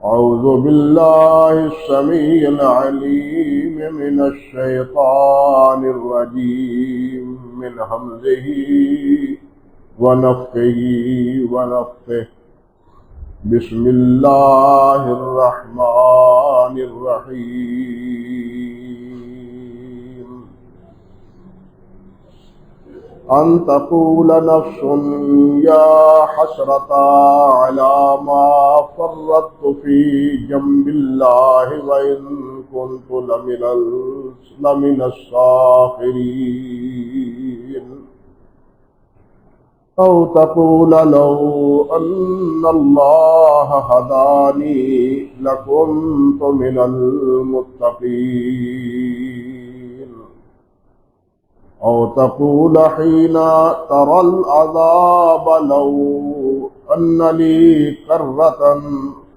أعوذ بالله السميع العليم من الشيطان الرجيم من همزه ونفخه ونفثه بسم الله الرحمن الرحيم أن تقول نفس يا حسرة على ما فرطت في جنب الله وإن كنت لمن الساخرين أو تقول لو أن الله هداني لكنت من المتقين أو تقول حين ترى العذاب لو أن لي كرة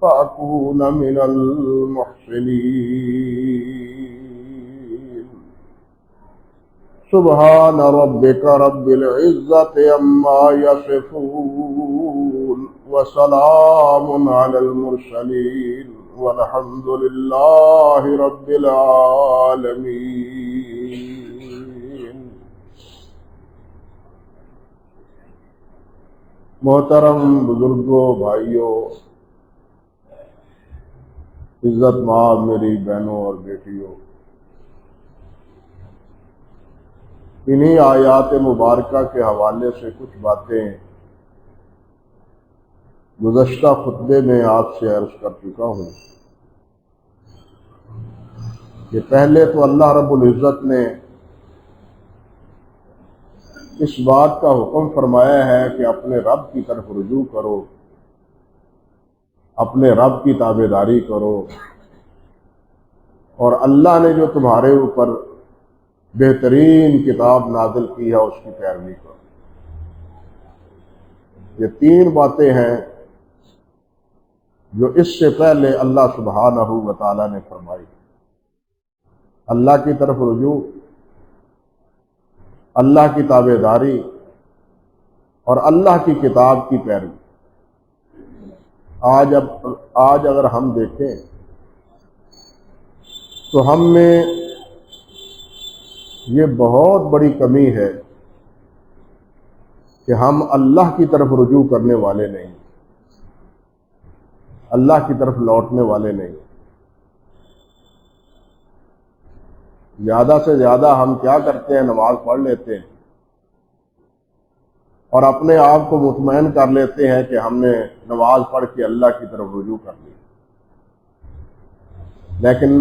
فأكون من المحسنين سبحان ربك رب العزة عما يصفون وسلام على المرسلين والحمد لله رب العالمين. محترم بزرگوں، بھائیوں، عزت مآب میری بہنوں اور بیٹیوں، انہی آیات مبارکہ کے حوالے سے کچھ باتیں گزشتہ خطبے میں آپ سے عرض کر چکا ہوں کہ پہلے تو اللہ رب العزت نے اس بات کا حکم فرمایا ہے کہ اپنے رب کی طرف رجوع کرو، اپنے رب کی تابعداری کرو، اور اللہ نے جو تمہارے اوپر بہترین کتاب نازل کی ہے اس کی پیروی کرو۔ یہ تین باتیں ہیں جو اس سے پہلے اللہ سبحانہ و تعالی نے فرمائی: اللہ کی طرف رجوع، اللہ کی تابعداری، اور اللہ کی کتاب کی پیروی۔ آج اگر ہم دیکھیں تو ہم میں یہ بہت بڑی کمی ہے کہ ہم اللہ کی طرف رجوع کرنے والے نہیں، اللہ کی طرف لوٹنے والے نہیں۔ زیادہ سے زیادہ ہم کیا کرتے ہیں؟ نماز پڑھ لیتے ہیں اور اپنے آپ کو مطمئن کر لیتے ہیں کہ ہم نے نماز پڑھ کے اللہ کی طرف رجوع کر لی، لیکن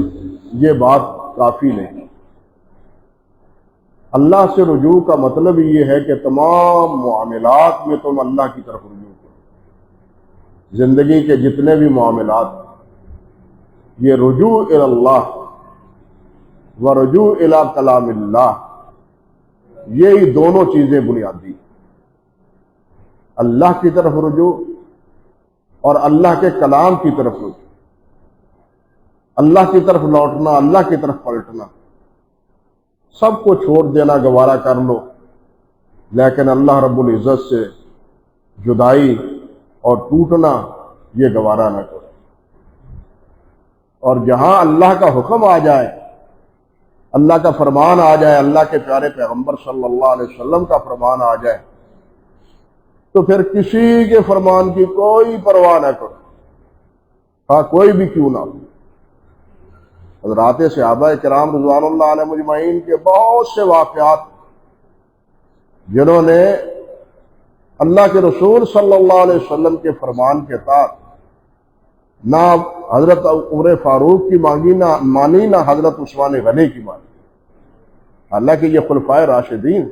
یہ بات کافی نہیں۔ اللہ سے رجوع کا مطلب یہ ہے کہ تمام معاملات میں تم اللہ کی طرف رجوع کرو۔ زندگی کے جتنے بھی معاملات، یہ رجوع الی اللہ ورجوع الی کلام اللہ، یہی دونوں چیزیں بنیادی، اللہ کی طرف رجوع اور اللہ کے کلام کی طرف رجوع، اللہ کی طرف لوٹنا، اللہ کی طرف پلٹنا۔ سب کو چھوڑ دینا گوارا کر لو، لیکن اللہ رب العزت سے جدائی اور ٹوٹنا یہ گوارا نہ کرو۔ اور جہاں اللہ کا حکم آ جائے، اللہ کا فرمان آ جائے، اللہ کے پیارے پیغمبر صلی اللہ علیہ وسلم کا فرمان آ جائے، تو پھر کسی کے فرمان کی کوئی پرواہ نہ کرو، ہاں کوئی بھی کیوں نہ ہو۔ حضرات صحابہ کرام رضوان اللہ علیہ مجمعین کے بہت سے واقعات جنہوں نے اللہ کے رسول صلی اللہ علیہ وسلم کے فرمان کے تحت نہ حضرت عمر فاروق کی مانی نہ حضرت عثمان غنی کی مانی، حالانکہ یہ خلفائے راشدین،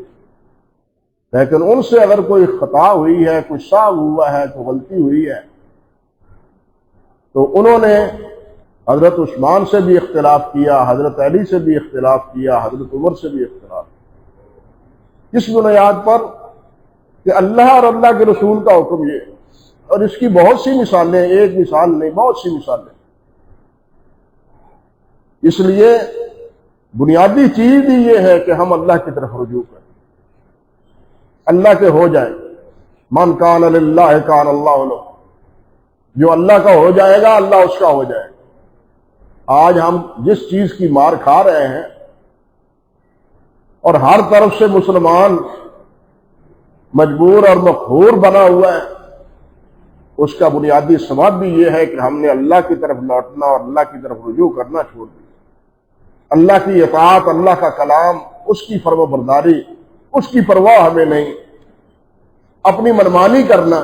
لیکن ان سے اگر کوئی خطا ہوئی ہے، کوئی سہو ہوا ہے، کوئی غلطی ہوئی ہے، تو انہوں نے حضرت عثمان سے بھی اختلاف کیا، حضرت علی سے بھی اختلاف کیا، حضرت عمر سے بھی اختلاف کیا۔ کس بنیاد پر؟ کہ اللہ اور اللہ کے رسول کا حکم یہ ہے۔ اور اس کی بہت سی مثالیں، ایک مثال نہیں، بہت سی مثالیں۔ اس لیے بنیادی چیز ہی یہ ہے کہ ہم اللہ کی طرف رجوع کریں، اللہ کے ہو جائیں۔ من کان للہ کان اللہ لہ، جو اللہ کا ہو جائے گا اللہ اس کا ہو جائے گا۔ آج ہم جس چیز کی مار کھا رہے ہیں اور ہر طرف سے مسلمان مجبور اور مقہور بنا ہوا ہے، اس کا بنیادی سبب بھی یہ ہے کہ ہم نے اللہ کی طرف لوٹنا اور اللہ کی طرف رجوع کرنا چھوڑ دیا۔ اللہ کی اطاعت، اللہ کا کلام، اس کی فرما برداری، اس کی پرواہ ہمیں نہیں، اپنی منمانی کرنا،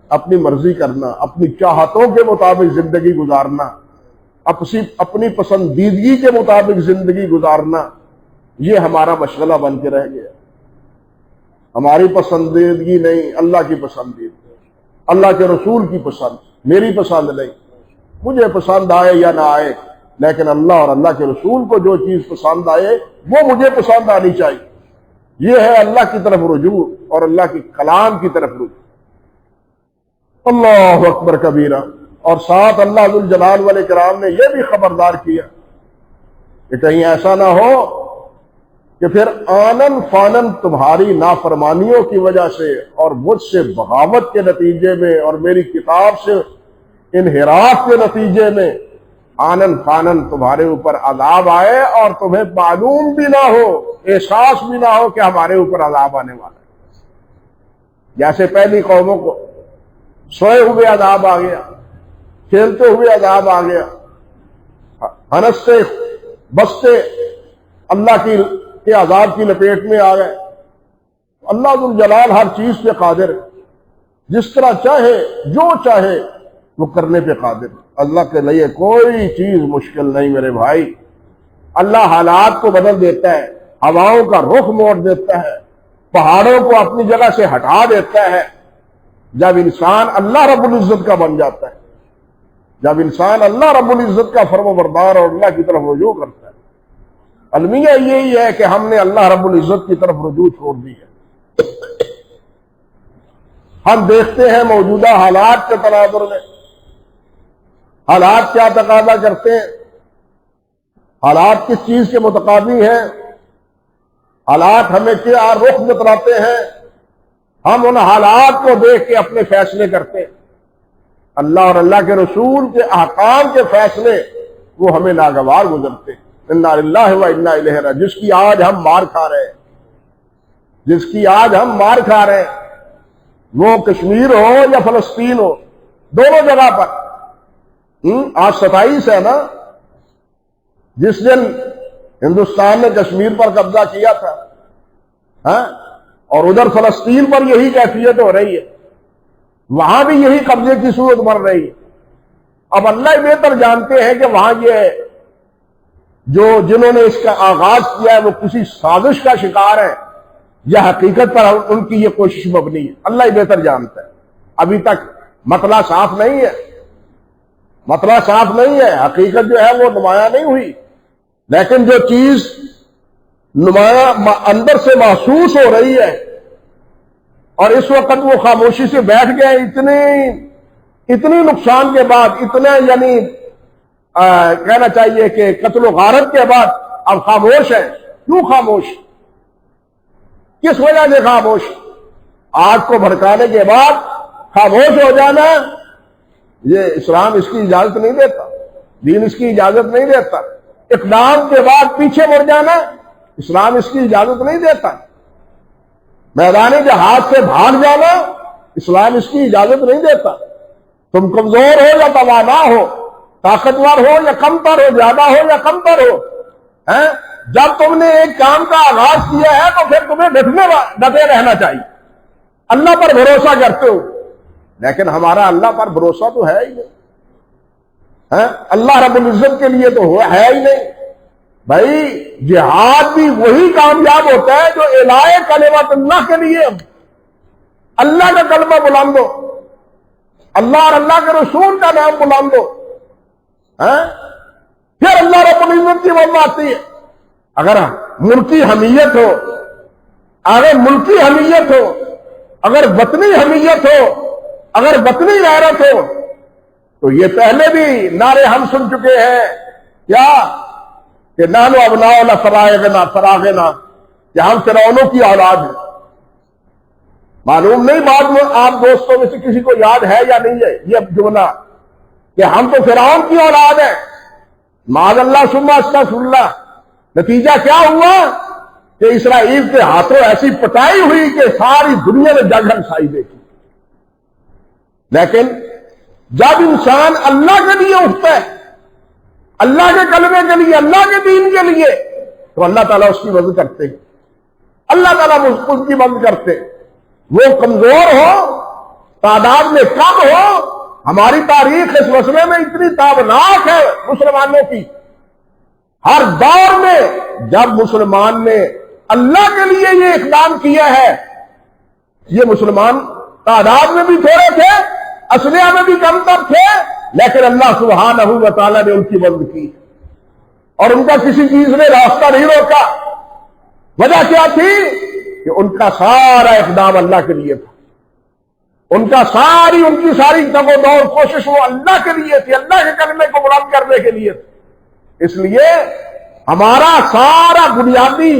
اپنی مرضی کرنا، اپنی چاہتوں کے مطابق زندگی گزارنا، اپنی پسندیدگی کے مطابق زندگی گزارنا، یہ ہمارا مشغلہ بن کے رہ گیا۔ ہماری پسندیدگی نہیں، اللہ کی پسندیدگی، اللہ کے رسول کی پسند، میری پسند نہیں، مجھے پسند آئے یا نہ آئے، لیکن اللہ اور اللہ کے رسول کو جو چیز پسند آئے وہ مجھے پسند آنی چاہیے۔ یہ ہے اللہ کی طرف رجوع اور اللہ کے کلام کی طرف رجوع۔ اللہ اکبر کبیرہ۔ اور ساتھ اللہ ذو الجلال والاکرام نے یہ بھی خبردار کیا کہ کہیں ایسا نہ ہو کہ پھر آنن فانن تمہاری نافرمانیوں کی وجہ سے اور مجھ سے بغاوت کے نتیجے میں اور میری کتاب سے انحراف کے نتیجے میں آنن فانن تمہارے اوپر عذاب آئے اور تمہیں معلوم بھی نہ ہو، احساس بھی نہ ہو کہ ہمارے اوپر عذاب آنے والا ہے۔ جیسے پہلی قوموں کو سوئے ہوئے عذاب آ گیا، کھیلتے ہوئے عذاب آ گیا، ہنستے بستے اللہ کے عذاب کی لپیٹ میں آ گئے۔ اللہ ذو الجلال ہر چیز پہ قادر ہے، جس طرح چاہے جو چاہے وہ کرنے پہ قادر ہے۔ اللہ کے لیے کوئی چیز مشکل نہیں میرے بھائی۔ اللہ حالات کو بدل دیتا ہے، ہواؤں کا رخ موڑ دیتا ہے، پہاڑوں کو اپنی جگہ سے ہٹا دیتا ہے جب انسان اللہ رب العزت کا بن جاتا ہے، جب انسان اللہ رب العزت کا فرما بردار اور اللہ کی طرف رجوع کرتا ہے۔ المیہ یہی ہے کہ ہم نے اللہ رب العزت کی طرف رجوع چھوڑ دی ہے۔ ہم دیکھتے ہیں موجودہ حالات کے تناظر میں حالات کیا تقاضا کرتے ہیں، حالات کس چیز کے متقاضی ہیں، حالات ہمیں کیا رخ بتلاتے ہیں، ہم ان حالات کو دیکھ کے اپنے فیصلے کرتے ہیں۔ اللہ اور اللہ کے رسول کے احکام کے فیصلے وہ ہمیں ناگوار گزرتے ہیں۔ انا للہ و انا الیہ راجعون۔ جس کی آج ہم مار کھا رہے ہیں، جس کی آج ہم مار کھا رہے ہیں، وہ کشمیر ہو یا فلسطین ہو، دونوں جگہ پر آج 27 ہے نا، جس دن ہندوستان نے کشمیر پر قبضہ کیا تھا، اور ادھر فلسطین پر یہی کیفیت ہو رہی ہے، وہاں بھی یہی قبضے کی صورت بن رہی ہے۔ اب اللہ بہتر جانتے ہیں کہ وہاں یہ جنہوں نے اس کا آغاز کیا ہے وہ کسی سازش کا شکار ہے یا حقیقت پر ان کی یہ کوشش مبنی ہے، اللہ بہتر جانتا ہے۔ ابھی تک مسئلہ صاف نہیں ہے، مسئلہ صاف نہیں ہے، حقیقت جو ہے وہ نمایاں نہیں ہوئی، لیکن جو چیز نمایاں اندر سے محسوس ہو رہی ہے، اور اس وقت وہ خاموشی سے بیٹھ گئے اتنی نقصان کے بعد، اتنے یعنی کہنا چاہیے کہ قتل و غارت کے بعد اب خاموش ہے۔ کیوں خاموش؟ کس وجہ سے خاموش؟ آگ کو بھڑکانے کے بعد خاموش ہو جانا، یہ اسلام اس کی اجازت نہیں دیتا، دین اس کی اجازت نہیں دیتا۔ اقدام کے بعد پیچھے مڑ جانا، اسلام اس کی اجازت نہیں دیتا۔ میدانی جہاد سے بھاگ جانا، اسلام اس کی اجازت نہیں دیتا۔ تم کمزور ہو یا توانا ہو، طاقتور ہو یا کمتر ہو، زیادہ ہو یا کمتر ہو، جب تم نے ایک کام کا آغاز کیا ہے تو پھر تمہیں ڈٹے رہنا چاہیے، اللہ پر بھروسہ کرتے ہو۔ لیکن ہمارا اللہ پر بھروسہ تو ہے ہی نہیں، اللہ رب العزت کے لیے تو ہے ہی نہیں۔ بھائی جہاد بھی وہی کامیاب ہوتا ہے جو اعلاء کلمت اللہ کے لیے اللہ کا کلمہ بلند ہو، اللہ اور اللہ کے رسول کا نام بلند ہو، پھر اللہ رب العزت کی مدد آتی ہے۔ اگر ملکی حمیت ہو، اگر ملکی حمیت ہو، اگر وطنی حمیت ہو، اگر وطنی غیرت ہو، تو یہ پہلے بھی نعرے ہم سن چکے ہیں، کیا کہ نحن ابناء فراغنا، کہ ہم فرعونوں کی اولاد ہیں۔ معلوم نہیں بعد میں آپ دوستوں میں سے کسی کو یاد ہے یا نہیں ہے یہ جملہ کہ ہم تو فرعون کی اولاد ہیں، معاذ اللہ ثم استغفر اللہ۔ نتیجہ کیا ہوا کہ اسرائیل کے ہاتھوں ایسی پٹائی ہوئی کہ ساری دنیا میں جگ ہنسائی دیکھی۔ لیکن جب انسان اللہ کے لیے اٹھتا ہے، اللہ کے کلمے کے لیے، اللہ کے دین کے لیے، تو اللہ تعالیٰ اس کی مدد کرتے ہیں، اللہ تعالیٰ اس کی مدد کرتے۔ وہ کمزور ہو، تعداد میں کم ہو، ہماری تاریخ اس مسئلے میں اتنی تابناک ہے مسلمانوں کی۔ ہر دور میں جب مسلمان نے اللہ کے لیے یہ اقدام کیا ہے، یہ مسلمان تعداد میں بھی تھوڑے تھے، اسلحہ میں بھی کم تر تھے، لیکن اللہ سبحانہ و تعالیٰ نے ان کی مدد کی اور ان کا کسی چیز نے راستہ نہیں روکا۔ وجہ کیا تھی کہ ان کا سارا اقدام اللہ کے لیے تھا، ان کی ساری جگ و دور کوشش وہ اللہ کے لیے تھی، اللہ کے کلمے کو بلند کرنے کے لیے تھی۔ اس لیے ہمارا سارا بنیادی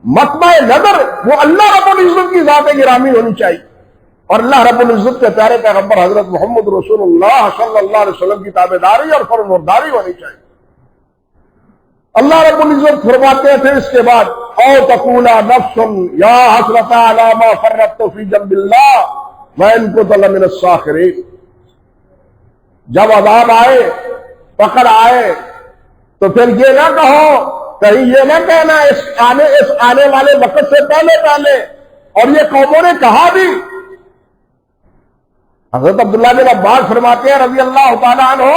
مطمع نظر وہ اللہ رب العزت کی ذات گرامی ہونی چاہیے، اور اللہ رب العزت کے پیارے پیغمبر حضرت محمد رسول اللہ صلی اللہ علیہ وسلم کی تابعداری اور فرمانبرداری ہونی چاہیے۔ اللہ رب العزت فرماتے تھے اس کے بعد، او تقول نفس یا حسرۃ علی ما فرطت فی جنب اللہ وان کنت لمن الساخرین۔ جب عذاب آئے، پکڑ آئے، تو پھر یہ نہ کہو، کہیں یہ نہ کہنا اس آنے والے وقت سے پہلے، اور یہ قوموں نے کہا بھی۔ حضرت عبداللہ بن عباس فرماتے ہیں رضی اللہ تعالیٰ عنہ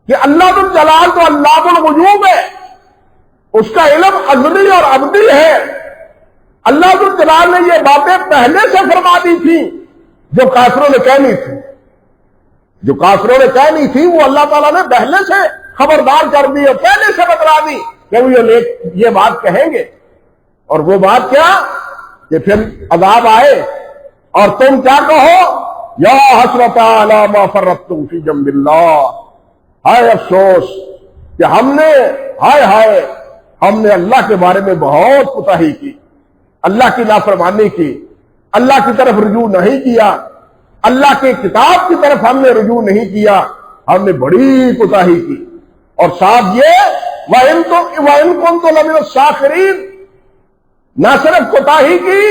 کہ اللہ ذو الجلال تو علام الغیوب ہے، اس کا علم ازلی اور ابدی ہے۔ اللہ ذو الجلال نے یہ باتیں پہلے سے فرما دی تھی جو کافروں نے کہنی تھی، وہ اللہ تعالیٰ نے پہلے سے خبردار کر دی اور پہلے سے بتلا دی کہ وہ یہ بات کہیں گے۔ اور وہ بات کیا کہ پھر عذاب آئے اور تم کیا کہو، یا حسرۃ علی ما فرطت فی جنب اللہ، ہائے افسوس کہ ہم نے اللہ کے بارے میں بہت کوتاہی کی، اللہ کی نافرمانی کی، اللہ کی طرف رجوع نہیں کیا، اللہ کے کتاب کی طرف ہم نے رجوع نہیں کیا، ہم نے بڑی کوتاہی کی۔ اور ساتھ یہ وَإِن كُنتُ لَمِنَ السَّاخِرِينَ، نہ صرف کوتاہی کی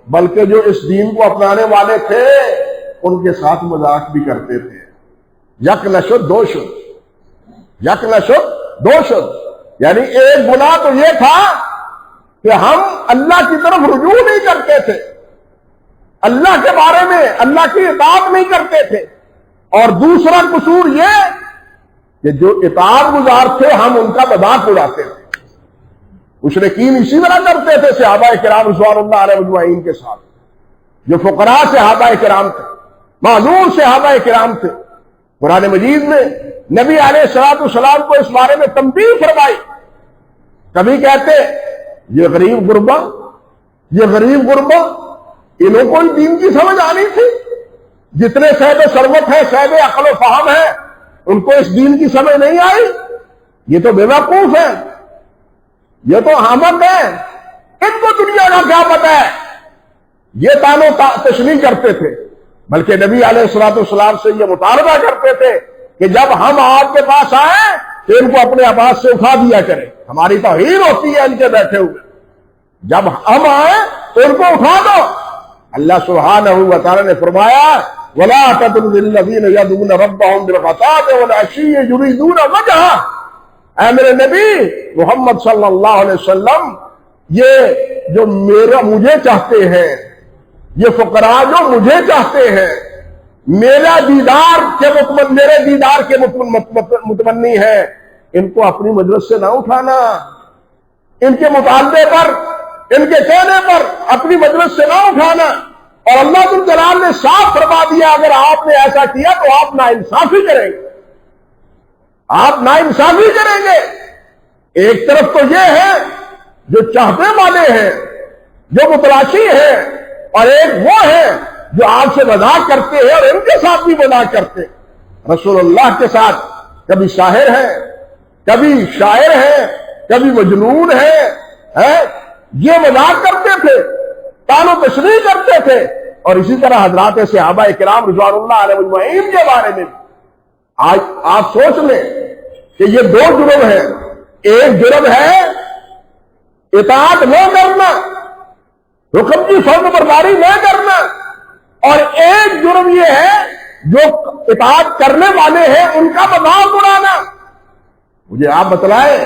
بلکہ جو اس دین کو اپنانے والے تھے ان کے ساتھ مذاق بھی کرتے تھے۔ یک نشد دو شد، یعنی ایک گناہ تو یہ تھا کہ ہم اللہ کی طرف رجوع نہیں کرتے تھے، اللہ کے بارے میں اللہ کی اطاعت نہیں کرتے تھے، اور دوسرا قصور یہ کہ جو اطاعت گزار تھے ہم ان کا مذاق اڑاتے تھے۔ مشرکین اسی طرح کرتے تھے صحابہ کرام رضوان اللہ علیہ اجمعین کے ساتھ، جو فقراء صحابہ کرام تھے، معذور صحابہ کرام تھے۔ قرآن مجید میں نبی علیہ الصلوۃ والسلام کو اس بارے میں تنبیہ فرمائی۔ کبھی کہتے یہ غریب غربا، انہوں کو دین کی سمجھ آنی تھی، جتنے صاحب ثروت ہیں، صاحب عقل و فہم ہیں، ان کو اس دین کی سمجھ نہیں آئی، یہ تو بے وقوف ہیں، یہ تو حامق ہیں، ان کو دنیا کا کیا پتہ ہے، یہ تانو تشریح کرتے تھے۔ بلکہ نبی علیہ الصلوۃ والسلام سے یہ مطالبہ کرتے تھے کہ جب ہم آپ کے پاس آئیں تو ان کو اپنے آواز سے اٹھا دیا کریں، ہماری توہین ہوتی ہے ان کے بیٹھے ہوئے، جب ہم آئیں تو ان کو اٹھا دو۔ اللہ سبحانہ و تعالی نے فرمایا وَلَا تَطْرُدِ الَّذِينَ يَدْعُونَ رَبَّهُمْ بِالْغَدَاةِ وَالْعَشِيِّ يُرِيدُونَ وَجْهَهُ، اے میرے نبی محمد صلی اللہ علیہ وسلم، یہ جو مجھے چاہتے ہیں، یہ فقراء جو مجھے چاہتے ہیں، میرے دیدار کے متمنی ہے، ان کو اپنی مجلس سے نہ اٹھانا، ان کے مطالبے پر، ان کے کہنے پر اپنی مجلس سے نہ اٹھانا۔ اور اللہ ذو الجلال نے صاف فرما دیا اگر آپ نے ایسا کیا تو آپ ناانصافی کریں گے، آپ ناانصافی کریں گے۔ ایک طرف تو یہ ہے جو چاہتے والے ہیں، جو متلاشی ہیں، اور ایک وہ ہے جو آپ سے مذاق کرتے ہیں اور ان کے ساتھ بھی مذاق کرتے ہیں۔ رسول اللہ کے ساتھ کبھی شاعر ہیں، کبھی شاعر ہیں، کبھی مجنون ہیں، یہ مذاق کرتے تھے، تان و تشریح کرتے تھے۔ اور اسی طرح حضرات صحابہ کرام رضوان اللہ علیہ اجمعین کے بارے میں آج آپ سوچ لیں کہ یہ دو جرم ہیں. ایک جرم ہے اطاعت نہ کرنا، حکم کی فرض برداری نہ کرنا، اور ایک جرم یہ ہے جو اطاعت کرنے والے ہیں ان کا مذاق اڑانا. مجھے آپ بتلائیں،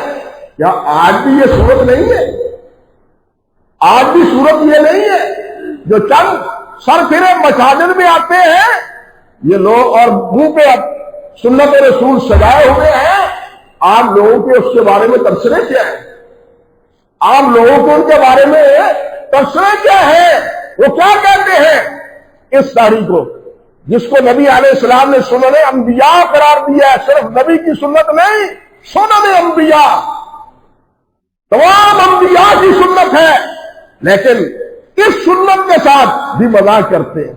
کیا آج بھی یہ صورت نہیں ہے؟ آج بھی صورت یہ نہیں ہے جو چند سر پھرے مساجد میں آتے ہیں یہ لوگ اور منہ پہ سنت رسول سجائے ہوئے ہیں، آپ لوگوں کے اس کے بارے میں تبصرے کیا ہے؟ آپ لوگوں کو ان کے بارے میں تبصرے کیا ہے؟ وہ کیا کہتے ہیں اس داڑھی کو، جس کو نبی علیہ السلام نے سنن انبیاء قرار دیا ہے؟ صرف نبی کی سنت نہیں، سنن انبیاء، تمام انبیاء کی سنت ہے. لیکن اس سنت کے ساتھ بھی مذاق کرتے ہیں،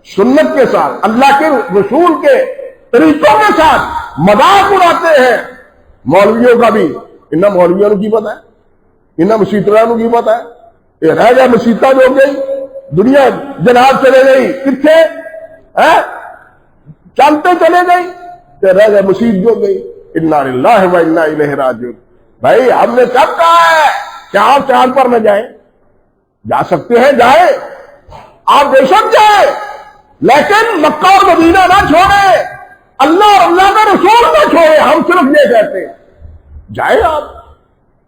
سنت کے ساتھ اللہ کے رسول کے طریقوں کے ساتھ مذاق اڑاتے ہیں. مولویوں کا بھی انہیں مولویوں کی پتہ ہے، انہیں مسیطروں کی پتہ ہے. رہ گیا مسیطہ جو گئی، دنیا جناب چلے گئی، کتنے چلتے چلے گئی، تو رہ گئے مسیط جو گئی. انا للہ و انا الیہ راجعون. بھائی ہم نے کب کہا ہے کہ آپ چاند پر نہ جائیں؟ جا سکتے ہیں، جائیں، آپ بے شک جائیں، لیکن مکہ اور مدینہ نہ چھوڑے، اللہ اور اللہ کا رسول نہ چھوڑے. ہم صرف یہ کہتے ہیں جائیں آپ.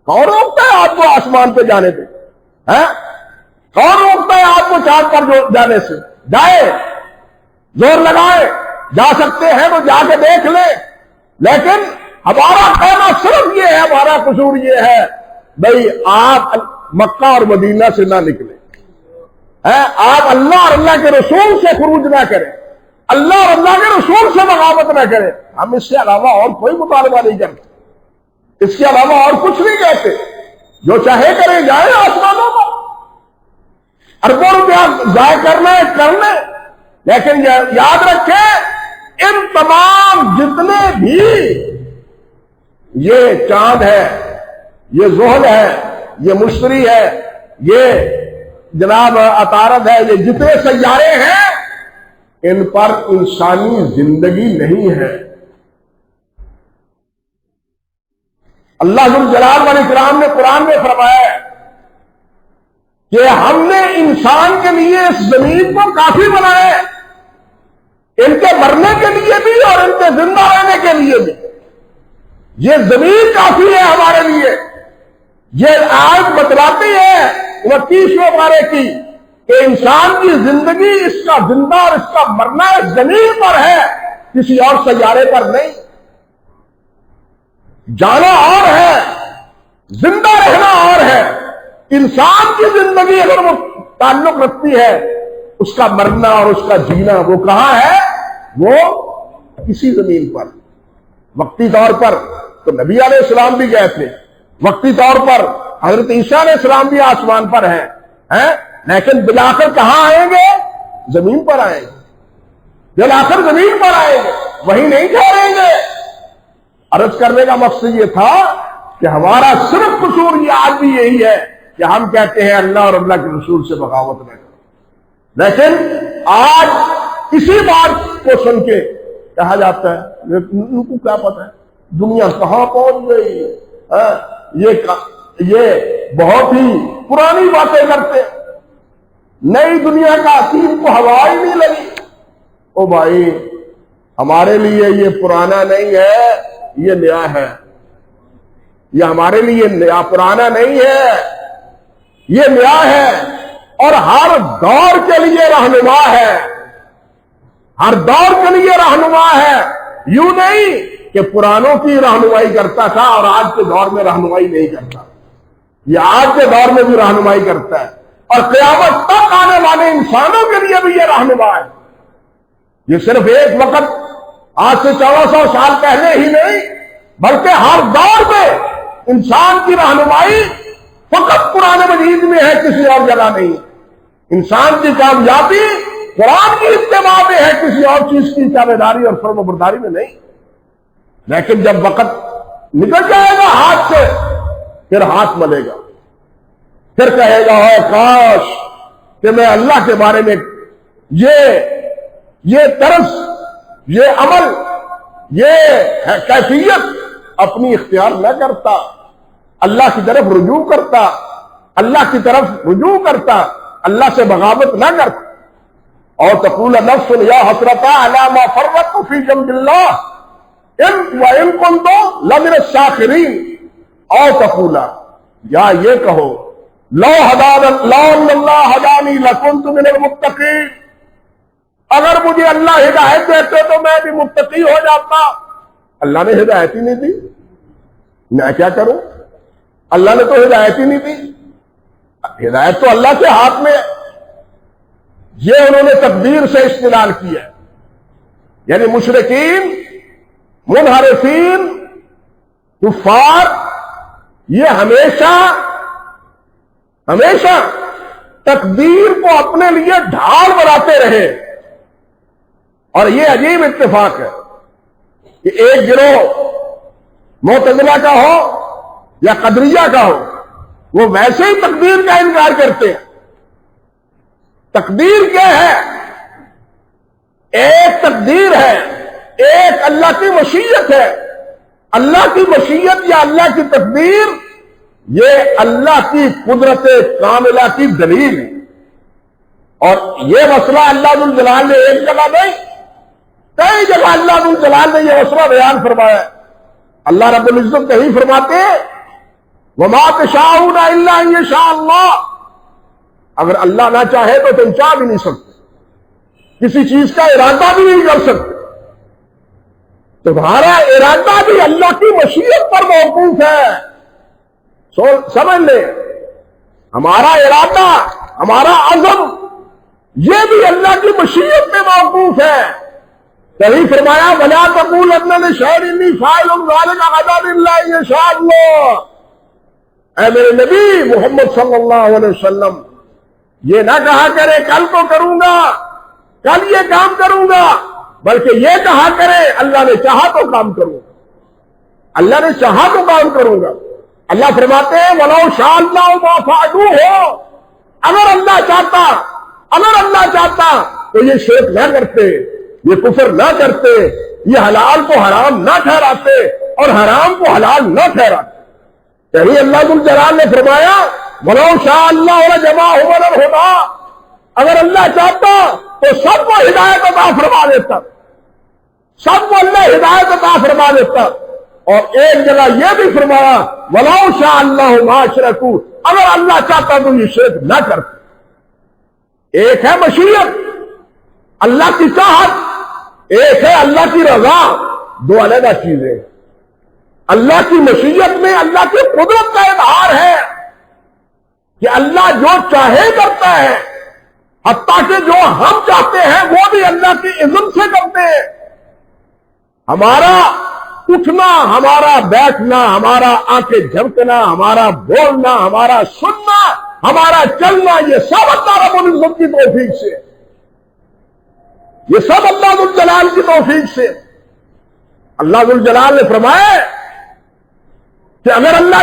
کون روکتا ہے آپ کو آسمان پہ جانے سے؟ کون روکتا ہے آپ کو چاند پر جانے سے؟ جائے، زور لگائے، جا سکتے ہیں تو جا کے دیکھ لیں. لیکن ہمارا کہنا صرف یہ ہے، ہمارا قصور یہ ہے بھئی آپ مکہ اور مدینہ سے نہ نکلیں، آپ اللہ اور اللہ کے رسول سے خروج نہ کریں، اللہ اور اللہ کے رسول سے بغاوت نہ کریں. ہم اس سے علاوہ اور کوئی مطالبہ نہیں کرتے، اس کے علاوہ اور کچھ نہیں کہتے. جو چاہے کریں، جائیں آسمانوں پر، اربوں روپیہ ضائع کرنا ہے کر لیں، لیکن یاد رکھیں ان تمام جتنے بھی یہ چاند ہے، یہ زحل ہے، یہ مشتری ہے، یہ جناب عطارد ہے، یہ جتنے سیارے ہیں ان پر انسانی زندگی نہیں ہے. اللہ ذو الجلال والاکرام نے قرآن میں فرمایا ہے کہ ہم نے انسان کے لیے اس زمین کو کافی بنایا ہے، ان کے مرنے کے لیے بھی اور ان کے زندہ رہنے کے لیے بھی. یہ زمین کافی ہے ہمارے لیے. یہ آیت بتلاتی ہے 29ویں پارے کی کہ انسان کی زندگی، اس کا زندہ اور اس کا مرنا اس زمین پر ہے، کسی اور سیارے پر نہیں. جانا اور ہے، زندہ رہنا اور ہے. انسان کی زندگی اگر وہ تعلق رکھتی ہے، اس کا مرنا اور اس کا جینا وہ کہاں ہے؟ وہ کسی زمین پر. وقتی طور پر تو نبی علیہ السلام بھی گئے تھے، وقتی طور پر حضرت عیسیٰ علیہ السلام بھی آسمان پر ہیں، لیکن بلا کر کہاں آئیں گے؟ زمین پر آئیں گے، بلا کر زمین پر آئیں گے، وہیں نہیں ٹھہریں گے. عرض کرنے کا مقصد یہ تھا کہ ہمارا صرف قصور یہ آج بھی یہی ہے کہ ہم کہتے ہیں اللہ اور اللہ کے رسول سے بغاوت نہ کرو. لیکن آج اسی بات کو سن کے کہا جاتا ہے ان کو کیا پتہ ہے دنیا کہاں پہنچ گئی، یہ بہت ہی پرانی باتیں کرتے، نئی دنیا کا حکیم کو ہوا ہی نہیں لگی. او بھائی ہمارے لیے یہ پرانا نہیں ہے، یہ نیا ہے. یہ ہمارے لیے نیا پرانا نہیں ہے، یہ نیا ہے، اور ہر دور کے لیے رہنما ہے، ہر دور کے لیے رہنما ہے. یوں نہیں کہ پرانوں کی رہنمائی کرتا تھا اور آج کے دور میں رہنمائی نہیں کرتا. یہ آج کے دور میں بھی رہنمائی کرتا ہے، اور قیامت تک آنے والے انسانوں کے لیے بھی یہ رہنما ہے. یہ صرف ایک وقت آج سے 1400 سال پہلے ہی نہیں، بلکہ ہر دور میں انسان کی رہنمائی فقط قرآن مجید میں ہے، کسی اور جگہ نہیں. انسان کی کامیابی قرآن کی اتباع میں ہے، کسی اور چیز کی تابعداری اور فرم برداری میں نہیں. لیکن جب وقت نکل جائے گا ہاتھ سے، پھر ہاتھ ملے گا، پھر کہے گا کاش کہ میں اللہ کے بارے میں یہ طرز، یہ عمل، یہ کیفیت اپنی اختیار نہ کرتا، اللہ کی طرف رجوع کرتا، اللہ کی طرف رجوع کرتا، اللہ سے بغاوت نہ کرتا. اور تقول نفس یا حسرتا علی ما فرطت فی جنب اللہ ان کنت لمن الشاکرین. اور تقولا، یا یہ کہو لو ان اللہ ہدانی لکنت من المتقین، اگر مجھے اللہ ہدایت دیتے تو میں بھی متقی ہو جاتا. اللہ نے ہدایت ہی نہیں دی، میں کیا کروں؟ اللہ نے تو ہدایت ہی نہیں دی. ہدایت تو اللہ کے ہاتھ میں ہے. یہ انہوں نے تقدیر سے استدلال کیا ہے. یعنی مشرکین، منحرفین، کفار، یہ ہمیشہ تقدیر کو اپنے لیے ڈھال بناتے رہے. اور یہ عجیب اتفاق ہے کہ ایک گروہ معتزلہ کا ہو یا قدریہ کا ہو، وہ ویسے ہی تقدیر کا انکار کرتے ہیں. تقدیر کیا ہے؟ ایک تقدیر ہے، ایک اللہ کی مشیت ہے. اللہ کی مشیت یا اللہ کی تقدیر یہ اللہ کی قدرت کاملہ کی دلیل ہے. اور یہ مسئلہ اللہ ذو الجلال نے ایک جگہ نہیں، کئی جگہ اللہ ذو الجلال نے یہ مسئلہ بیان فرمایا. اللہ رب العزت کہیں فرماتے وَمَا تَشَاءُونَ إِلَّا أَن يَشَاءَ اللَّهُ، اگر اللہ نہ چاہے تو تم چاہ بھی نہیں سکتے، کسی چیز کا ارادہ بھی نہیں کر سکتے. تمہارا ارادہ بھی اللہ کی مشیت پر موقوف ہے. سمجھ لیں، ہمارا ارادہ، ہمارا عزم، یہ بھی اللہ کی مشیت پہ موقوف ہے. کہیں فرمایا وَلَا تَقُولَنَّ لِشَيْءٍ إِنِّي فَاعِلٌ ذَلِكَ غَدًا إِلَّا أَن يَشَاءَ اللَّهُ. اے میرے نبی محمد صلی اللہ علیہ وسلم، یہ نہ کہا کرے کل کو کروں گا، کل یہ کام کروں گا، بلکہ یہ کہا کرے اللہ نے چاہا تو کام کروں گا، اللہ نے چاہا تو کام کروں گا. اللہ فرماتے ہیں وَلَوْ شَاءَ اللَّهُ مَا فَعَلُوهُ، اگر اللہ چاہتا تو یہ شرک نہ کرتے، یہ کفر نہ کرتے، یہ حلال کو حرام نہ ٹھہراتے اور حرام کو حلال نہ ٹھہراتے. یعنی اللہ ذو الجلال نے فرمایا وَلَوْ شَاءَ اللَّهُ لَجَمَعَهُمْ عَلَى الْهُدَىٰ، اگر اللہ چاہتا تو سب کو ہدایت عطا فرما دیتا، سب کو اللہ ہدایت عطا فرما دیتا. اور ایک جگہ یہ بھی فرمایا وَلَوْ شَاءَ اللَّهُ مَا أَشْرَكُوا، اگر اللہ چاہتا تو یہ شرک نہ کرتے. ایک ہے مشیت، اللہ کی چاہت، ایک ہے اللہ کی رضا، دو علیحدہ چیزیں. اللہ کی مشیت میں اللہ کی قدرت کا اظہار ہے کہ اللہ جو چاہے کرتا ہے، حتیٰ کہ جو ہم چاہتے ہیں وہ بھی اللہ کی اذن سے کرتے ہیں. ہمارا اٹھنا، ہمارا بیٹھنا، ہمارا آنکھیں جھپکنا، ہمارا بولنا، ہمارا سننا، ہمارا چلنا، یہ سب اللہ رب العزت کی توفیق سے، یہ سب اللہ ذو الجلال کی توفیق سے. اللہ ذو الجلال نے فرمایا کہ اگر اللہ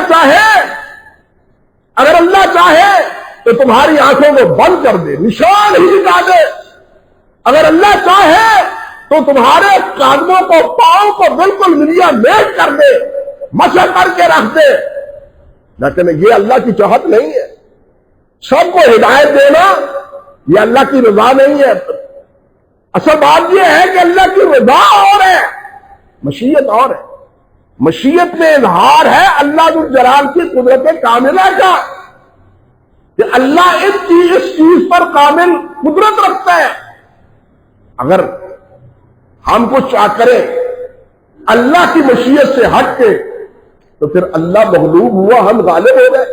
چاہے تو تمہاری آنکھوں کو بند کر دے، نشان ہی مٹا دے. اگر اللہ چاہے تو تمہارے قدموں کو، پاؤں کو بالکل ملیا میٹ کر دے، مسح کر کے رکھ دے. لیکن یہ اللہ کی چاہت نہیں ہے. سب کو ہدایت دینا یہ اللہ کی رضا نہیں ہے. اصل بات یہ ہے کہ اللہ کی رضا اور ہے، مشیت اور ہے. مشیت میں اظہار ہے اللہ ذو الجلال کی قدرت کاملہ کا، کہ اللہ اس چیز پر کامل قدرت رکھتا ہے. اگر ہم کچھ کریں اللہ کی مشیت سے ہٹ کے تو پھر اللہ مغلوب ہوا، ہم غالب ہو گئے.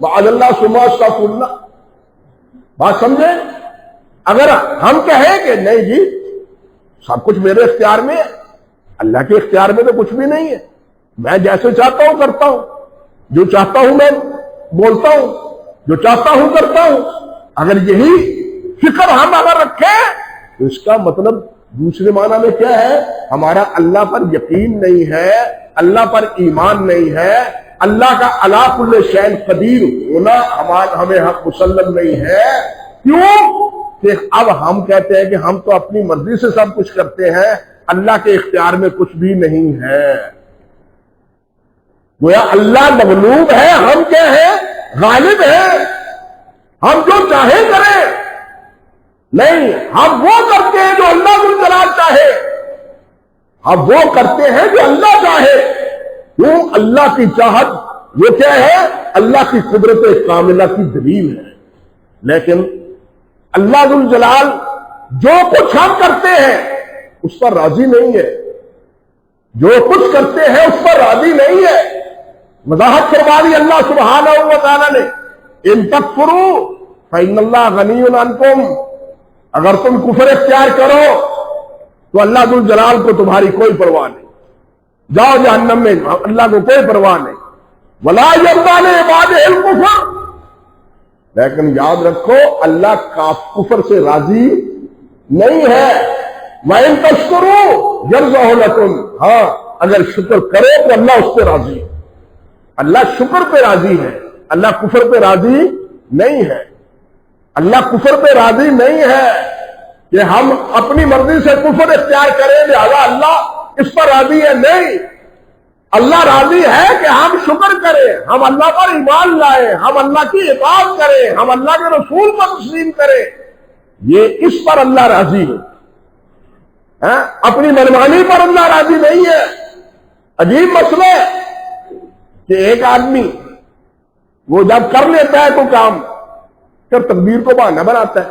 معاذ اللہ ثم استغفر اللہ. بات سمجھے؟ اگر ہم کہیں کہ نہیں جی سب کچھ میرے اختیار میں ہے، اللہ کے اختیار میں تو کچھ بھی نہیں ہے، میں جیسے چاہتا ہوں کرتا ہوں، جو چاہتا ہوں میں بولتا ہوں، جو چاہتا ہوں کرتا ہوں، اگر یہی فکر ہم اگر رکھیں تو اس کا مطلب دوسرے معنی میں کیا ہے؟ ہمارا اللہ پر یقین نہیں ہے، اللہ پر ایمان نہیں ہے، اللہ کا علی کل شیء قدیر ہونا ہمیں حق مسلم نہیں ہے. کیوں کہ اب ہم کہتے ہیں کہ ہم تو اپنی مرضی سے سب کچھ کرتے ہیں، اللہ کے اختیار میں کچھ بھی نہیں ہے۔ گویا اللہ مغلوب ہے، ہم کیا ہیں؟ غالب ہیں، ہم جو چاہیں کریں نہیں، ہم وہ کرتے ہیں جو اللہ ذو الجلال چاہے، ہم وہ کرتے ہیں جو اللہ چاہے۔ کیوں؟ اللہ کی چاہت وہ کیا ہے؟ اللہ کی قدرت کاملہ کی دلیل ہے۔ لیکن اللہ ذو الجلال جو کچھ ہم کرتے ہیں اس پر راضی نہیں ہے، جو کچھ کرتے ہیں اس پر راضی نہیں ہے۔ وضاحت فرما دی اللہ سبحانہ و تعالی نے، ان تکفروا فإن اللہ غنی عنکم، اگر تم کفر اختیار کرو تو اللہ ذو الجلال کو تمہاری کوئی پرواہ نہیں، جاؤ جہنم میں، اللہ کو کوئی پرواہ نہیں۔ ولا یرضی لعبادہ الکفر، لیکن یاد رکھو اللہ کا کفر سے راضی نہیں ہے۔ وَإِن تَشْكُرُوا يَرْضَهُ لَكُمْ، ہاں اگر شکر کرو تو اللہ اس پہ راضی ہے۔ اللہ شکر پہ راضی ہے، اللہ کفر پہ راضی نہیں ہے۔ اللہ کفر پہ راضی نہیں ہے کہ ہم اپنی مرضی سے کفر اختیار کریں لہذا اللہ اس پر راضی ہے، نہیں۔ اللہ راضی ہے کہ ہم شکر کریں، ہم اللہ پر ایمان لائیں، ہم اللہ کی اطاعت کریں، ہم اللہ کے رسول پر تسلیم کریں، یہ اس پر اللہ راضی ہے۔ اپنی منمانی پر اللہ راضی نہیں ہے۔ عجیب مسئلہ ہے کہ ایک آدمی وہ جب کر لیتا ہے کوئی کام پھر تقدیر کو بہانہ بناتا ہے،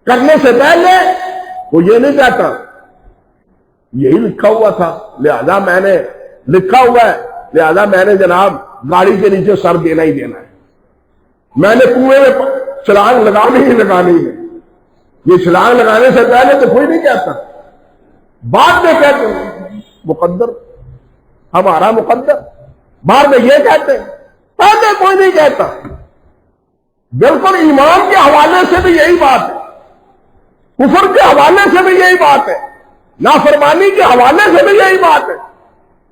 کرنے سے پہلے وہ یہ نہیں کہتا یہی لکھا ہوا تھا لہذا میں نے لکھا ہوا ہے لہذا میں نے جناب گاڑی کے نیچے سر دینا ہی دینا ہے، میں نے کنویں میں چھلانگ لگانی ہی لگانی ہے۔ یہ چھلانگ لگانے سے پہلے تو کوئی نہیں کہتا، بعد میں کہتے ہیں مقدر ہمارا مقدر، بعد میں یہ کہتے ہیں، پہلے کوئی نہیں کہتا۔ بالکل ایمان کے حوالے سے بھی یہی بات ہے، کفر کے حوالے سے بھی یہی بات ہے، نافرمانی کے حوالے سے بھی یہی بات ہے۔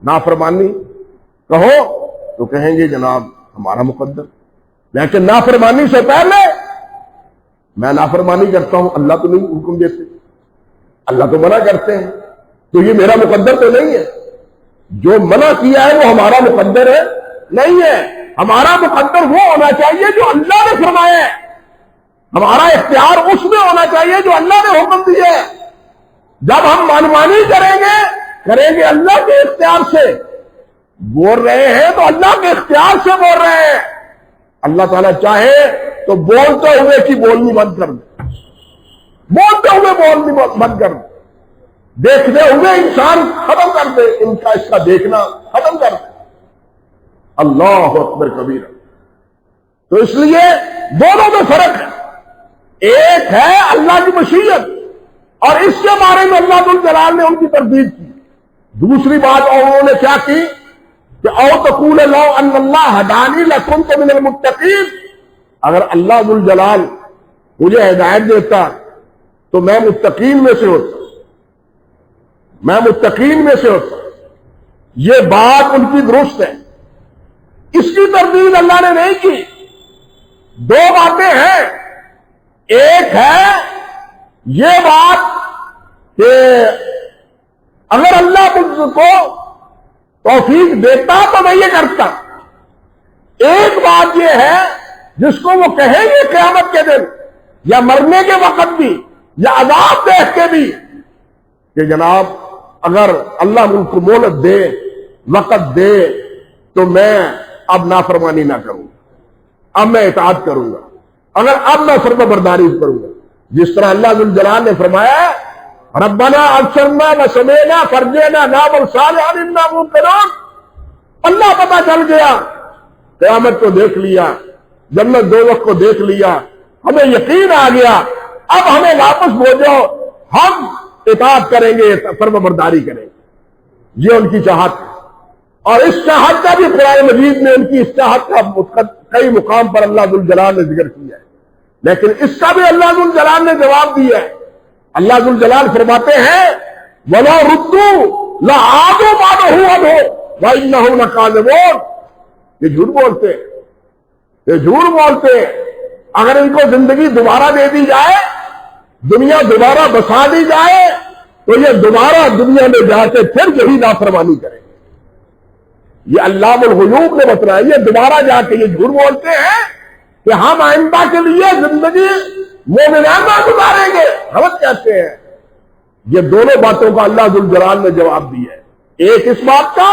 نافرمانی کہو تو کہیں گے جناب ہمارا مقدر، لیکن نافرمانی سے پہلے میں نافرمانی کرتا ہوں، اللہ تو نہیں حکم دیتے، اللہ تو منع کرتے ہیں، تو یہ میرا مقدر تو نہیں ہے۔ جو منع کیا ہے وہ ہمارا مقدر ہے نہیں ہے۔ ہمارا مقدر وہ ہونا چاہیے جو اللہ نے فرمایا ہے، ہمارا اختیار اس میں ہونا چاہیے جو اللہ نے حکم دیا ہے۔ جب ہم منمانی کریں گے اللہ کے اختیار سے، بول رہے ہیں تو اللہ کے اختیار سے بول رہے ہیں۔ اللہ تعالیٰ چاہے تو بولتے ہوئے کی بولنی بند کر دے، بولتے ہوئے بولنی بند کر دے، دیکھتے ہوئے انسان ختم کر دے، ان کا اس کا دیکھنا ختم کر دے۔ اللہ اکبر کبیرہ۔ تو اس لیے دونوں میں فرق ہے، ایک ہے اللہ کی مشیت اور اس کے بارے میں اللہ ذو الجلال نے ان کی تردید کی۔ دوسری بات اور انہوں نے کیا کی کہ او تقول لو ان اللہ ہدانی لکنت من المتقین، اگر اللہ ذو الجلال مجھے ہدایت دیتا تو میں متقین میں سے ہوتا، میں متقین میں سے ہوتا۔ یہ بات ان کی درست ہے، اس کی تردید اللہ نے نہیں کی۔ دو باتیں ہیں، ایک ہے یہ بات کہ اگر اللہ مجھ کو توفیق دیتا تو میں یہ کرتا، ایک بات یہ ہے جس کو وہ کہیں گے قیامت کے دن یا مرنے کے وقت بھی یا عذاب دیکھ کے بھی کہ جناب اگر اللہ مجھ کو مہلت دے، وقت دے تو میں اب نافرمانی نہ کروں، اب میں اطاعت کروں گا، اگر اب میں فرما برداری کروں گا، جس طرح اللہ ذو الجلال نے فرمایا ربنا ابصرنا وسمعنا فرجعنا نعمل صالحا انا موقنون۔ اللہ پتہ چل گیا، قیامت کو دیکھ لیا، جنت دوزخ کو دیکھ لیا، ہمیں یقین آ گیا، اب ہمیں واپس بھیجو، ہم اطاعت کریں گے، فرما برداری کریں گے۔ یہ ان کی چاہت ہے، اور اس چاہت کا بھی قرآن مجید میں ان کی اس چاہت کا کئی مقام پر اللہ ذو الجلال نے ذکر کیا ہے، لیکن اس کا بھی اللہ ذو الجلال نے جواب دیا ہے۔ اللہ ذو الجلال فرماتے ہیں وَلَا رُدُّوا لَعَادُوا مَا نُهُوا عَنْهُ وَإِنَّهُمْ لَكَاذِبُونَ۔ یہ جھوٹ بولتے ہیں، یہ جھوٹ بولتے ہیں۔ اگر ان کو زندگی دوبارہ دے دی جائے، دنیا دوبارہ بسا دی جائے تو یہ دوبارہ دنیا میں جا کے پھر یہی نافرمانی کریں گے۔ یہ علام الغیوب نے بتلایا، یہ دوبارہ جا کے یہ جھوٹ بولتے ہیں کہ ہم آئندہ کے لیے زندگی مومنانہ گزاریں گے، ہم کہتے ہیں۔ یہ دونوں باتوں کا اللہ ذوالجلال نے جواب دیا ہے، ایک اس بات کا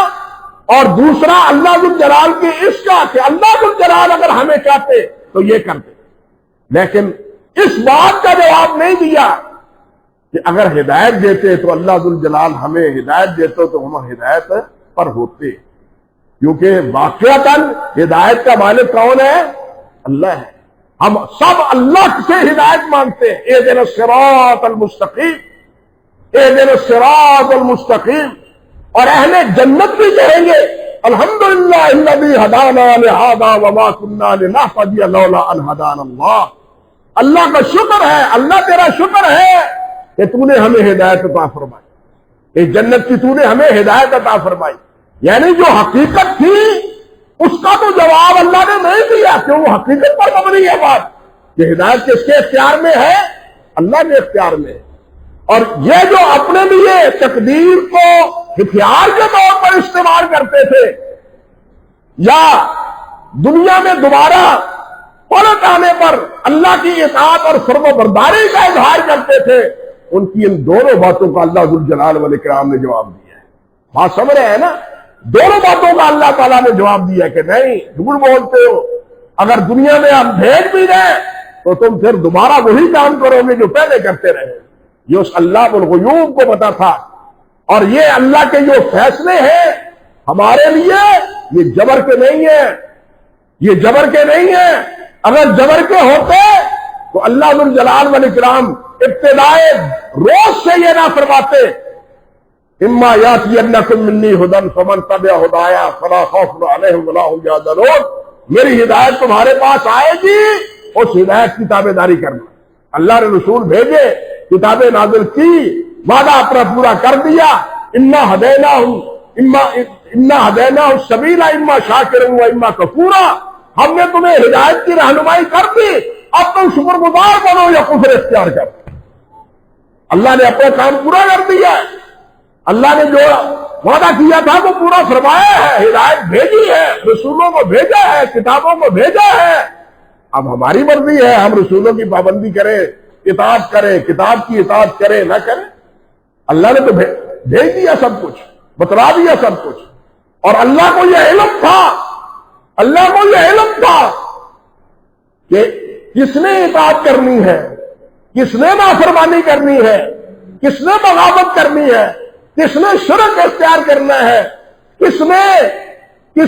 اور دوسرا اللہ ذوالجلال کے اس کا کہ اللہ ذوالجلال اگر ہمیں چاہتے تو یہ کرتے، لیکن اس بات کا جواب نہیں دیا کہ اگر ہدایت دیتے تو اللہ ذوالجلال ہمیں ہدایت دیتے تو ہم ہدایت پر ہوتے، کیونکہ واقعتاً ہدایت کا مالک کون ہے؟ اللہ ہے۔ ہم سب اللہ سے ہدایت مانگتے ہیں، اہدنا الصراط المستقیم، اہدنا الصراط المستقیم۔ اور اہل جنت بھی کہیں گے الحمدللہ الذی ہدانا لہذا وما کنا لنہتدی لولا ان ہدانا اللہ۔ اللہ کا شکر ہے، اللہ تیرا شکر ہے کہ تو نے ہمیں ہدایت عطا فرمائی، اس جنت کی تو نے ہمیں ہدایت عطا فرمائی۔ یعنی جو حقیقت تھی اس کا تو جواب اللہ نے نہیں دیا، کیوں؟ وہ حقیقت پر مبنی ہے بات، یہ ہدایت کس کے اختیار میں ہے؟ اللہ کے اختیار میں ہے۔ اور یہ جو اپنے لیے تقدیر کو ہتھیار کے طور پر استعمال کرتے تھے یا دنیا میں دوبارہ پلٹ آنے پر اللہ کی اطاعت اور فرمانبرداری کا اظہار کرتے تھے، ان کی ان دونوں باتوں کا اللہ ذوالجلال والاکرام نے جواب دیا ہے۔ بات سمجھ رہے ہیں نا؟ دونوں باتوں کا اللہ تعالیٰ نے جواب دیا کہ نہیں، جھوٹ بولتے ہو، اگر دنیا میں ہم بھیج بھی گئے تو تم پھر دوبارہ وہی کام کرو گے جو پہلے کرتے رہے۔ یہ اس اللہ الغیوب کو پتا تھا، اور یہ اللہ کے جو فیصلے ہیں ہمارے لیے یہ جبر کے نہیں ہیں، یہ جبر کے نہیں ہیں۔ اگر جبر کے ہوتے تو اللہ ذوالجلال والاکرام ابتدائے روز سے یہ نہ فرماتے اما یاتینکم منی ھدی فمن تبع ھدایا فلا خوف علیہم ولا هم یحزنون۔ میری ہدایت تمہارے پاس آئے گی، اس ہدایت کی تابعداری کرنا۔ اللہ نے رسول بھیجے، کتابیں نازل کی، وعدہ اپنا پورا کر دیا، انا ہدیناہ السبیل اما شاکرا و اما کفورا۔ ہم نے تمہیں ہدایت کی رہنمائی کر دی، اب تم شکر گزار بنو یا کفر اختیار کرو۔ اللہ نے اپنا کام پورا کر دیا ہے، اللہ نے جو وعدہ کیا تھا وہ پورا فرمایا ہے، ہدایت بھیجی ہے، رسولوں کو بھیجا ہے، کتابوں کو بھیجا ہے۔ اب ہماری مرضی ہے ہم رسولوں کی پابندی کریں، اطاعت کریں، کتاب کی اطاعت کریں نہ کریں۔ اللہ نے تو بھیج دیا سب کچھ، بتلا دیا سب کچھ، اور اللہ کو یہ علم تھا، اللہ کو یہ علم تھا کہ کس نے اطاعت کرنی ہے، کس نے نافرمانی کرنی ہے، کس نے بغاوت کرنی ہے، کس نے شرک اختیار کرنا ہے، کس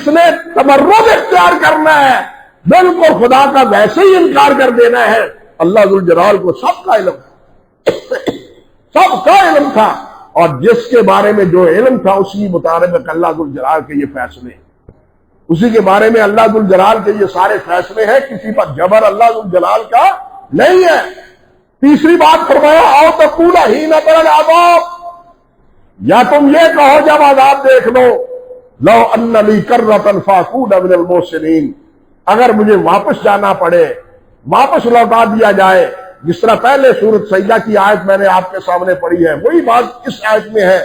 نے تمرد اختیار کرنا ہے۔ بالکل خدا کا ویسے ہی انکار کر دینا ہے۔ اللہ ذوالجلال کو سب کا علم تھا، سب کا علم تھا، اور جس کے بارے میں جو علم تھا اسی مطابق اللہ ذوالجلال کے یہ فیصلے، اسی کے بارے میں اللہ ذوالجلال کے یہ سارے فیصلے ہیں، کسی پر جبر اللہ ذوالجلال کا نہیں ہے۔ تیسری بات فرمایا او تقول حین تری العذاب، یا تم یہ کہو جب عذاب دیکھ لو لو ان لی کرۃ فاکون من المحسنین، اگر مجھے واپس جانا پڑے، واپس لوٹا دیا جائے، جس طرح پہلے سورۃ سجدہ کی آیت میں نے آپ کے سامنے پڑھی ہے وہی بات اس آیت میں ہے،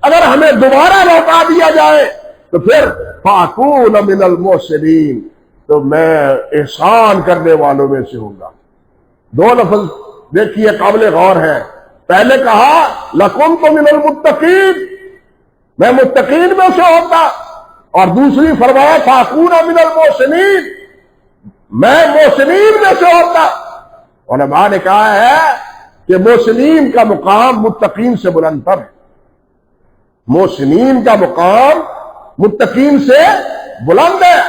اگر ہمیں دوبارہ لوٹا دیا جائے تو پھر فاکون من المحسنین، تو میں احسان کرنے والوں میں سے ہوں گا۔ دو لفظ دیکھیے قابل غور ہے، پہلے کہا لکنت من المتقین، میں متقین میں سے ہوتا، اور دوسری فرمایا فاکون من المحسنین، میں محسنین میں سے ہوتا۔ علماء نے کہا ہے کہ محسنین کا مقام متقین سے بلندتر ہے، محسنین کا مقام متقین سے بلند ہے۔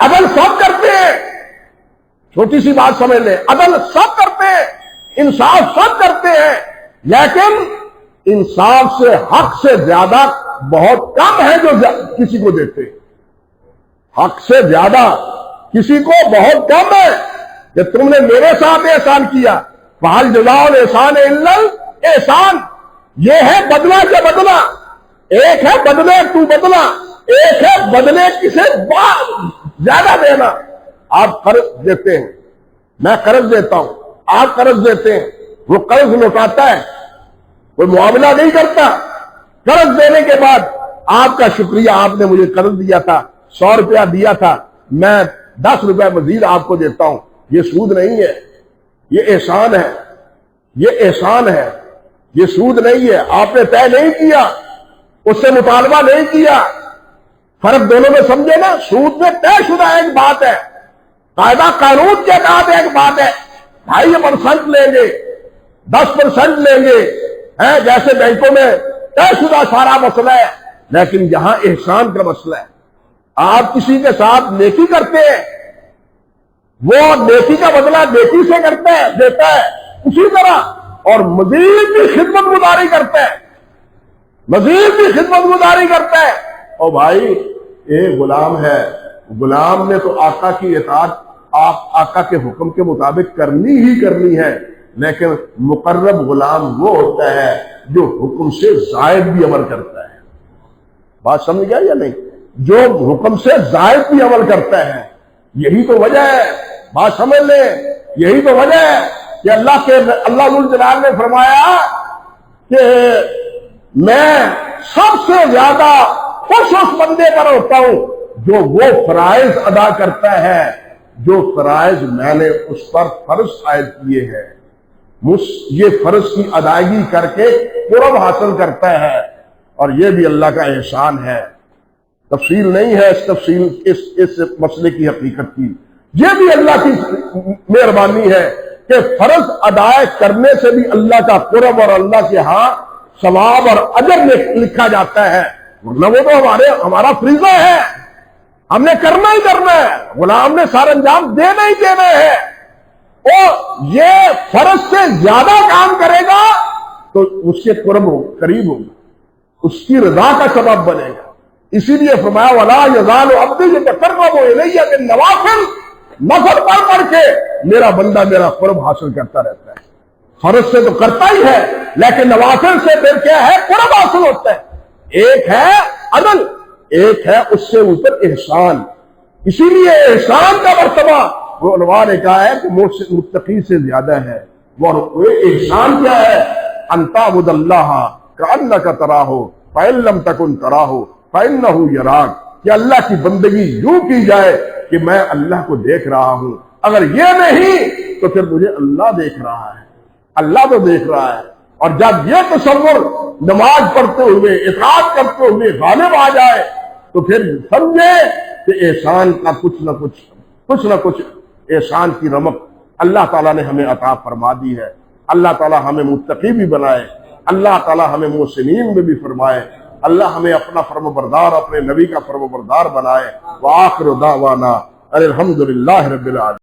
عدل سب کرتے ہیں، چھوٹی سی بات سمجھ لیں، عدل سب کرتے ہیں، انصاف سب کرتے ہیں، لیکن انصاف سے حق سے زیادہ بہت کم ہے جو کسی کو دیتے ہیں، حق سے زیادہ کسی کو بہت کم ہے۔ کہ تم نے میرے ساتھ احسان کیا، فہل جزاء الاحسان الا الاحسان، یہ ہے بدلہ کا بدلہ، ایک ہے بدلے تو بدلہ، ایک ہے بدلے کسے زیادہ دینا۔ آپ قرض دیتے ہیں، میں قرض دیتا ہوں، آپ قرض دیتے ہیں، وہ قرض لوٹاتا ہے، کوئی معاملہ نہیں کرتا، قرض دینے کے بعد آپ کا شکریہ، آپ نے مجھے قرض دیا تھا، 100 روپیہ دیا تھا، میں 10 روپے مزید آپ کو دیتا ہوں، یہ سود نہیں ہے، یہ احسان ہے، یہ احسان ہے، یہ سود نہیں ہے۔ آپ نے طے نہیں کیا، اس سے مطالبہ نہیں کیا، فرق دونوں میں سمجھے نا۔ سود میں طے شدہ ایک بات ہے، قاعدہ قانون کے تحت ایک بات ہے، 2.5% لیں گے، 10% لیں گے، جیسے بینکوں میں طے شدہ سارا مسئلہ ہے، لیکن یہاں احسان کا مسئلہ ہے۔ آپ کسی کے ساتھ نیکی کرتے ہیں، وہ نیکی کا بدلہ نیکی سے کرتا ہے، دیتا ہے، اسی طرح اور مزید بھی خدمت گزاری کرتا ہے، مزید بھی خدمت گزاری کرتا ہے۔ اور بھائی ایک غلام ہے، غلام نے تو آقا کی اطاعت آقا کے حکم کے مطابق کرنی ہی کرنی ہے، لیکن مقرب غلام وہ ہوتا ہے جو حکم سے زائد بھی عمل کرتا ہے۔ بات سمجھ گیا یا نہیں؟ جو حکم سے زائد بھی عمل کرتا ہے، یہی تو وجہ ہے، بات سمجھ لیں، یہی تو وجہ ہے کہ اللہ ذوالجلال نے فرمایا کہ میں سب سے زیادہ خوش اس بندے پر ہوتا ہوں جو وہ فرائض ادا کرتا ہے جو فرائض میں نے اس پر فرض عائد کیے ہیں، یہ فرض کی ادائیگی کر کے قرب حاصل کرتا ہے، اور یہ بھی اللہ کا احسان ہے۔ تفصیل نہیں ہے اس مسئلے کی حقیقت کی، یہ بھی اللہ کی مہربانی ہے کہ فرض ادا کرنے سے بھی اللہ کا قرب اور اللہ کے ہاں ثواب اور اجر لکھا جاتا ہے، ورنہ وہ تو ہمارا فریضہ ہے، ہم نے کرنا ہی کرنا ہے، غلام نے سارا انجام دینا ہی دینا ہے۔ اور یہ فرض سے زیادہ کام کرے گا تو اس کے قریب ہوگا، اس کی رضا کا سبب بنے گا۔ اسی لیے فرمایا وَلَا يَزَالُ عَبْدِي يَتَقَرَّبُ إِلَيَّ بِالنَّوَافِلِ، نفل پڑھ پڑھ کے میرا بندہ میرا قرب حاصل کرتا رہتا ہے۔ فرض سے تو کرتا ہی ہے، لیکن نوافل سے پھر کیا ہے؟ قرب حاصل ہوتا ہے۔ ایک ہے عدل، ایک ہے اس سے اوپر احسان۔ اسی لیے احسان کا مرتبہ وہ علماء نے کہا ہے کہ متقی سے زیادہ ہے۔ وہ احسان کیا ہے؟ ان تعبد اللہ کأنک تراہ فإن لم تکن تراہ فإنہ یراک، کہ اللہ کی بندگی یوں کی جائے کہ میں اللہ کو دیکھ رہا ہوں، اگر یہ نہیں تو پھر مجھے اللہ دیکھ رہا ہے، اللہ تو دیکھ رہا ہے۔ اور جب یہ تصور نماز پڑھتے ہوئے اطاعت کرتے ہوئے غالب آ جائے تو پھر سمجھے کہ احسان کا کچھ نہ کچھ احسان کی رمق اللہ تعالیٰ نے ہمیں عطا فرما دی ہے۔ اللہ تعالیٰ ہمیں متقی بھی بنائے، اللہ تعالیٰ ہمیں محسنین میں بھی فرمائے، اللہ ہمیں اپنا فرم بردار، اپنے نبی کا فرم بردار بنائے۔ وآخر دعوانا الحمدللہ رب العالمین۔